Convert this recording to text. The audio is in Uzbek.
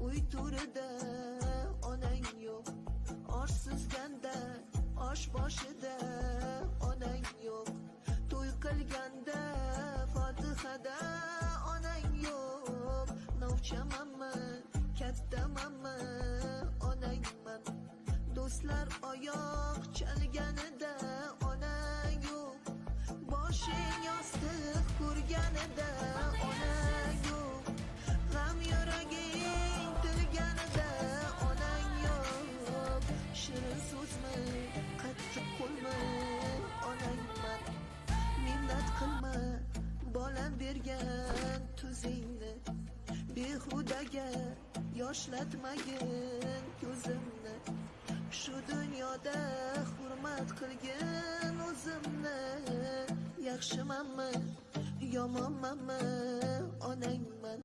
uy to'rida onang yo'q, orsizganda osh boshida onang yo'q, to'y qilganda fotihada onang yo'q. Novchamanmi, kattamanmi, onangman. Do'stlar oyoq chalganida onang yo'q, boshing yostiq ko'rganida onang yo'q, g'am yuraging tilganida onang yo'q. Shirin so'zmi, qattiq qo'lmi, onangman. Minnat qilma bolam bergan tuzingni, behudaga yoshlatmagin ko'zimni. Shu dunyoda hurmat qilgin o'zimni. Yaxshimanmi, yomonmanmi, onangman.